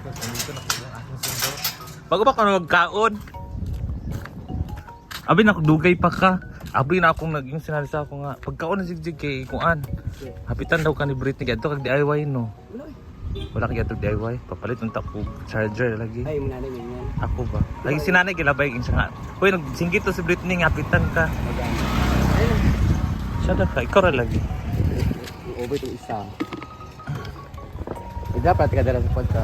Nandito na ko ang aking sundo. Bago ba ka nagkaon? Abi nakadugay pa ka. Abi na akong naging sinalisa ako nga. Pagkaon na sigjig kay kuan. Hapitan daw ka ni Britney kadto kag DIY no. Wala kaya to DIY. Papalit unta ko charger lagi. Ay, mananay ganyan. Ako ba? Lagi si nanay gilabay king siya nga. Hoy nagsinggit to si Britney nga hapitan ka. Siya ka ikaw ra lagi. I-over itong isa. Dapat ka dala sa pagka.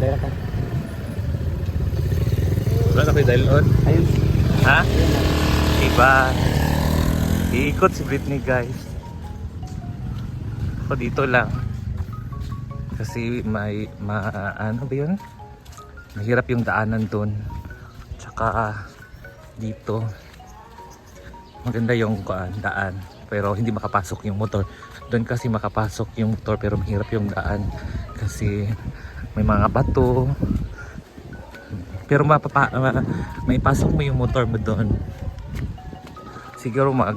Dahil ka. Wala na kayo dahil on. Ayun. Ha? Iba. Iikot si Britney guys. Ako dito lang. Kasi ano ba yun? Mahirap yung daanan doon. Tsaka dito. Maganda yung daan. Pero hindi makapasok yung motor. Doon kasi makapasok yung motor pero mahirap yung daan. Kasi may mga bato. Pero may pasok mo yung motor mo doon. Siguro mag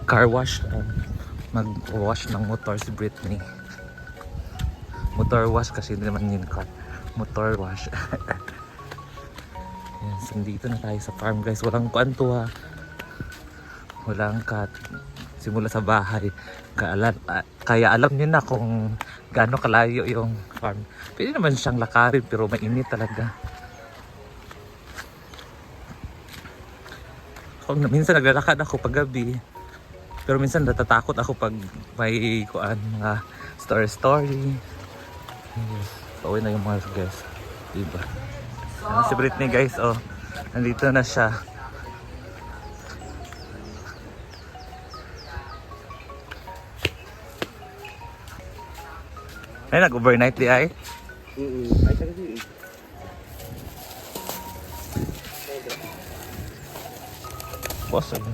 car wash. Mag wash ng motor si Britney. Motor wash kasi hindi naman yun car. Motor wash. Yan, so dito na tayo sa farm guys. Walang kuanto ha. Walang cut. Simula sa bahay. Kaya alam niyo na kung gaano kalayo yung farm. Pwede naman siyang lakarin pero mainit talaga. Minsan naglalakad ako pag gabi. Pero minsan natatakot ako pag may mga story. Yes. Pauwi na yung mga guys. Diba? Si Britney guys, oh. Nandito na siya. Ay, nag-overnight di ay? Ay, sa kasi. Boss, ano?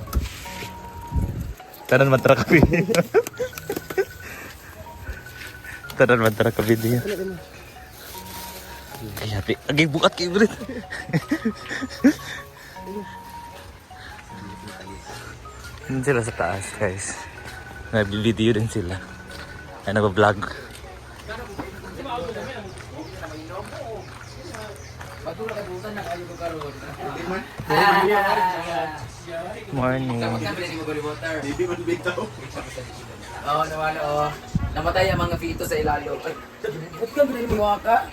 Tanan matra ka video. Tanan matra ka video. Ay, hati. Agay bukat kayo, Brit. Hindi sila sa taas, guys. Nag-video din sila. Ay, nag-vlog. Morning. Oo, nawala oh. Namatay ang mga fito sa ilalo. Ay, ba't ka binili mo ka?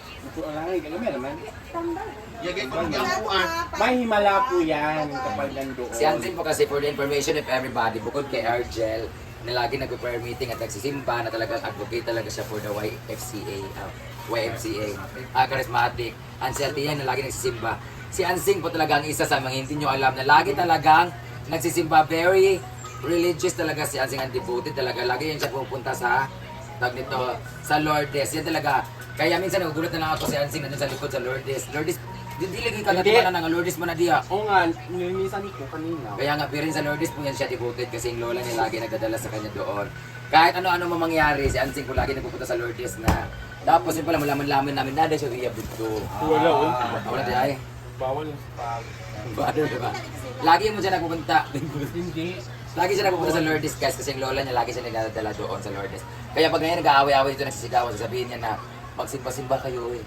May himala po yan kapag nandoon. Si Ansin po kasi for the information of everybody, bukod kay Argel, na lagi nag-prayer meeting at nagsisimba na talagang advocate talaga siya for the YMCA. Charismatic. Ansel Tiyan na lagi nagsisimba. Si Ansing po talaga ang isa sa mga hindi nyo alam na lagi talagang nagsisimba. Very religious talaga si Ansing, ang devoted talaga. Lagi yan siya pupunta sa sa Lourdes. Yan talaga. Kaya minsan nagugulat na lang ako si Ansing nandun sa likod sa Lourdes. Lourdes, hindi lagi ka natuwa na ng Lourdes mo na diya. Oo nga, nilimisan ko kanina. Kaya nga, pero rin sa Lourdes po yan siya devoted kasi yung lola niya lagi nagdadala sa kanya doon. Kahit ano-ano mangyari, si Ansing po lagi nagpupunta sa Lourdes na. Tapos yun pala, malaman-laman namin na dahil siya Ria Budto. Wala, Wala di ay. Bawal yung spag. Ano, diba? Lagi mo siya nagpupunta. Hindi. Lagi siya nagpupunta sa Lourdes guys kasi yung lola niya lagi siya nagdadala doon sa Lourdes. Kaya pag ngayon nag-aaway-aaway dito nagsisigawan, sasabihin niya na magsimba-simba kayo eh.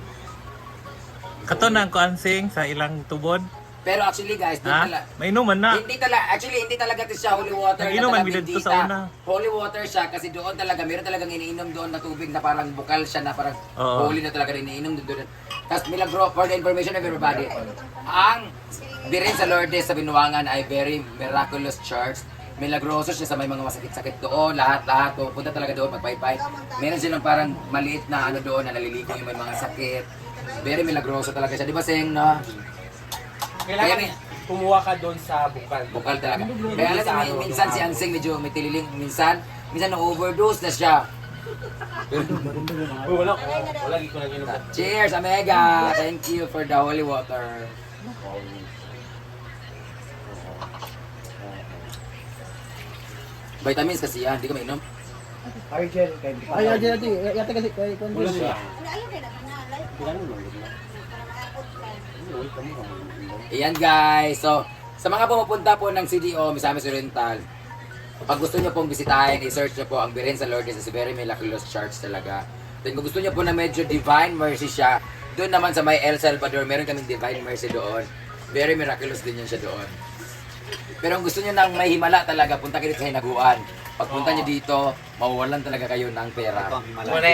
Kato na ang kuansing sa ilang tubod. Pero actually guys, Ha? May inuman na. hindi talaga ito siya holy water na Nag-inom ang taga bilad to sa Bendita. una. Holy water siya kasi doon talaga, meron talagang iniinom doon na tubig na parang bukal siya na parang Oo. holy na talaga iniinom doon. Tapos milagro, for the information of everybody, ang Birin sa Lourdes sa Binuangan ay very miraculous church. Milagroso siya sa may mga masakit-sakit doon, lahat pupunta talaga doon, magpaypay. Meron silang parang maliit na ano doon na naliligo yung may mga sakit. Very milagroso talaga siya. Di ba Seng, no? Kailangan Kaya- kumuha ka doon sa bukal. Bukal talaga. Kaya alam mo, minsan si Anseng medyo may tililing, minsan na-overdose na siya. Wala ko. Wala ko lang inom. Cheers, Omega! Thank you for the holy water. Vitamins kasi yan, hindi ka mainom. Ay, yata kasi kay Wala siya. Ayan guys, so sa mga pumupunta po ng CDO, Misamis Oriental, pag gusto nyo pong bisitahin, i-search nyo po ang Birin sa Lourdes is a very miraculous church talaga. Then kung gusto nyo po na medyo divine mercy siya, doon naman sa may El Salvador, meron kaming divine mercy doon. Very miraculous din yun siya doon. Pero kung gusto nyo ng may himala talaga, punta kayo dito sa Hinaguan. Pagpunta nyo dito, mawawalan talaga kayo ng pera. Ito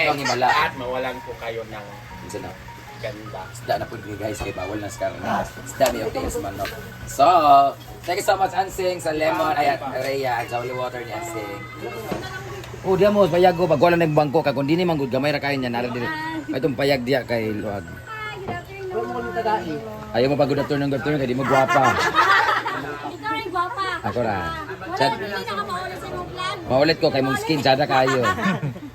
ang himala. At mawalan po kayo ng Minsan na. ganda. Isda na po guys, kay bawal na scar na. Isda may OTS manok. So, thank you so much Ansing sa lemon, ayan, Rhea, at sa holy water ni Ansing. Oh, diya mo, payag ko, pag wala na yung bangko, kag hindi ni manggod, gamay ra kayo niya, nara dili. Itong payag diya kay Luag. Ayaw mo pag good afternoon, kaya di mo gwapa. Ikaw rin gwapa. Ako ra. Wala Chat, hindi na ka maulit sa imong vlog. maulit ko kay mong skin, sada kayo.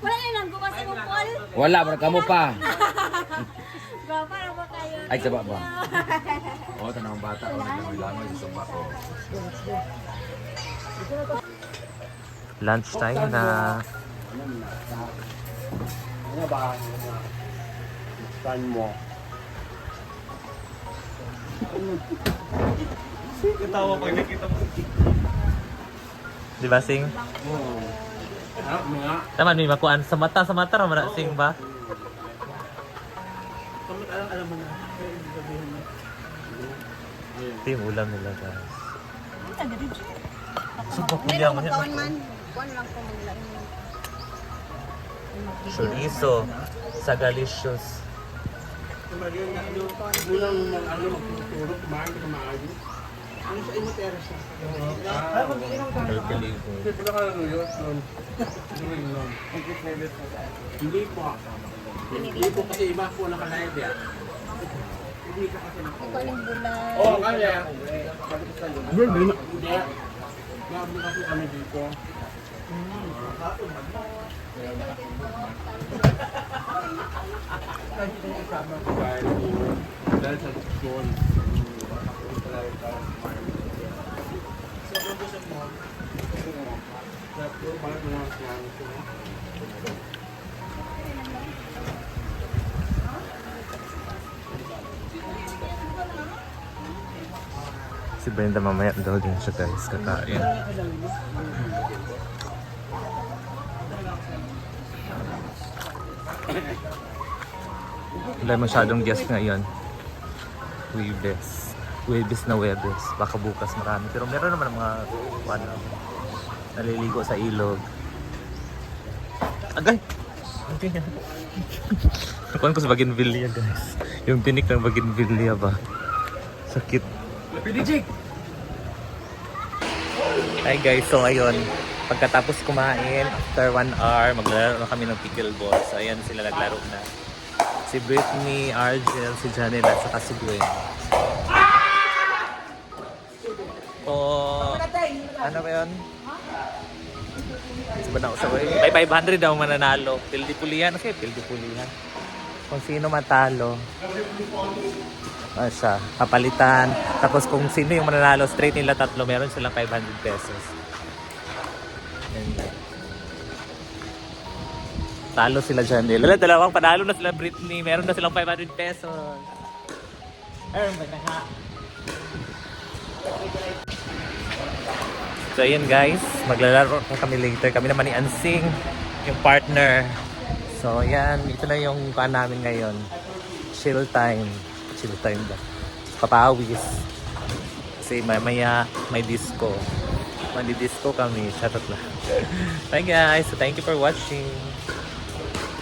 Wala na lang gumas sa imong call. Wala, pero kamo pa. Gwapa na ba kayo? Ay, saba ba? Oo, tanang bata, o naglamay-lamay sa sumba ko. Lunch time na. Ano ba? Saan mo? Katawa ko, nakita mo. Di ba, Sing? Ano mga? Tama, may makuan sa mata raman na, Sing ba? Ito yung ulam nila, guys. Subok mo niya, man. Chorizo, sagalicious. Hindi po. Hindi po kasi iba po naka-live yan. Oo, kaya. Hindi. Grabe kasi kami dito. Dahil sa gustuhan. Si Brenda mamaya daw din siya, guys, kakain. Wala masyadong guest ngayon. Webes na Webes. Baka bukas marami. Pero meron naman mga naliligo sa ilog. Agay! Hindi yan. Nakuhan ko sa Bougainvillea, guys. Yung tinik ng Bougainvillea ba? Sakit. Hi guys, so ngayon, pagkatapos kumain, after 1 hour, maglalaro na kami ng pickleball. So ayan sila naglaro na. Si Brittany, Argel, si Janela, at saka si Gwen. So, ano ba yun? Sabi na ako sa may 500 daw mananalo. Pildi pulihan. Okay, pildi pulihan. Kung sino matalo. Ano siya, papalitan. Tapos kung sino yung mananalo, straight nila tatlo, meron silang 500 pesos. And, talo sila dyan. Dalawang panalo na sila Britney. Meron na silang 500 pesos. So ayun guys, maglalaro pa kami later. Kami naman ni Ansing, yung partner. So ayan, ito na yung kuhaan namin ngayon. Chill time. Chill time ba? Papawis. Kasi maya may disco. Mandi-disco kami. Shoutout na. Bye guys. So thank you for watching.